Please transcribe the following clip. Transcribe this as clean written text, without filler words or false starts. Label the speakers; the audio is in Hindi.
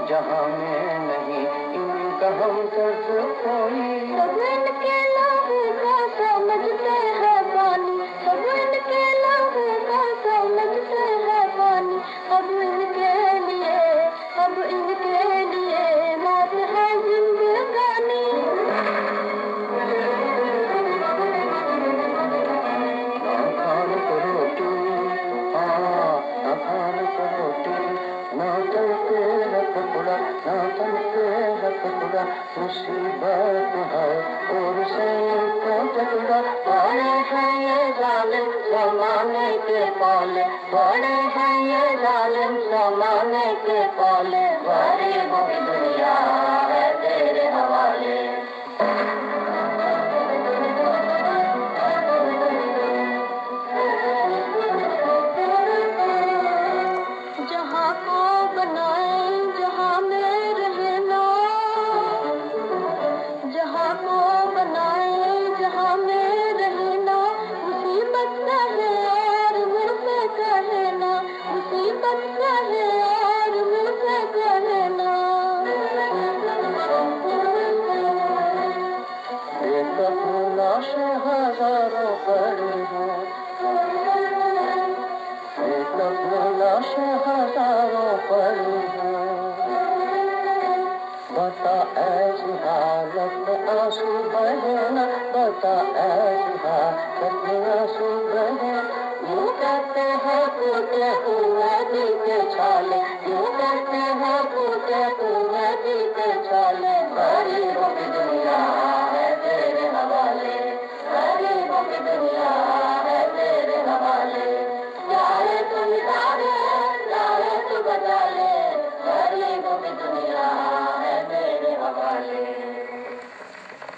Speaker 1: जहां में नहीं इनका हम दर्द कोई।
Speaker 2: सब इनके लहू को समझते हैं पानी, सब इनके लहू को समझते हैं पानी। अब इनके लिए मौत है जिंदगानी।
Speaker 1: ना खान को रोटी, ना खान को रोटी, ना तन पे टुकड़ा, ना तन पे टुकड़ा, मुसीबत है और से इनको टुकड़ा। बड़े हैं ये जालिम ज़माने के पाले, बड़े हैं ये जालिम ज़माने के पाले। गरीबों की दुनिया है तेरे हवाले।
Speaker 2: जहाँ को बनाए जहाँ में रहना, जहाँ को बनाए जहाँ में रहना। मुसीबत का है और मुझसे कहना, मुसीबत का है और मुझसे कहना।
Speaker 1: एक लाशें हजारों पड़ी हैं, एक लाशें हजारों पड़ी हैं। बता ऐसी हालत में आंसू बहे ना, बता ऐसी हालत में आंसू बहे। यूं कहते हैं टूटे हुए दिल के छाले, यूं कहते हैं टूटे हुए दिल के छाले। गरीबों की दुनिया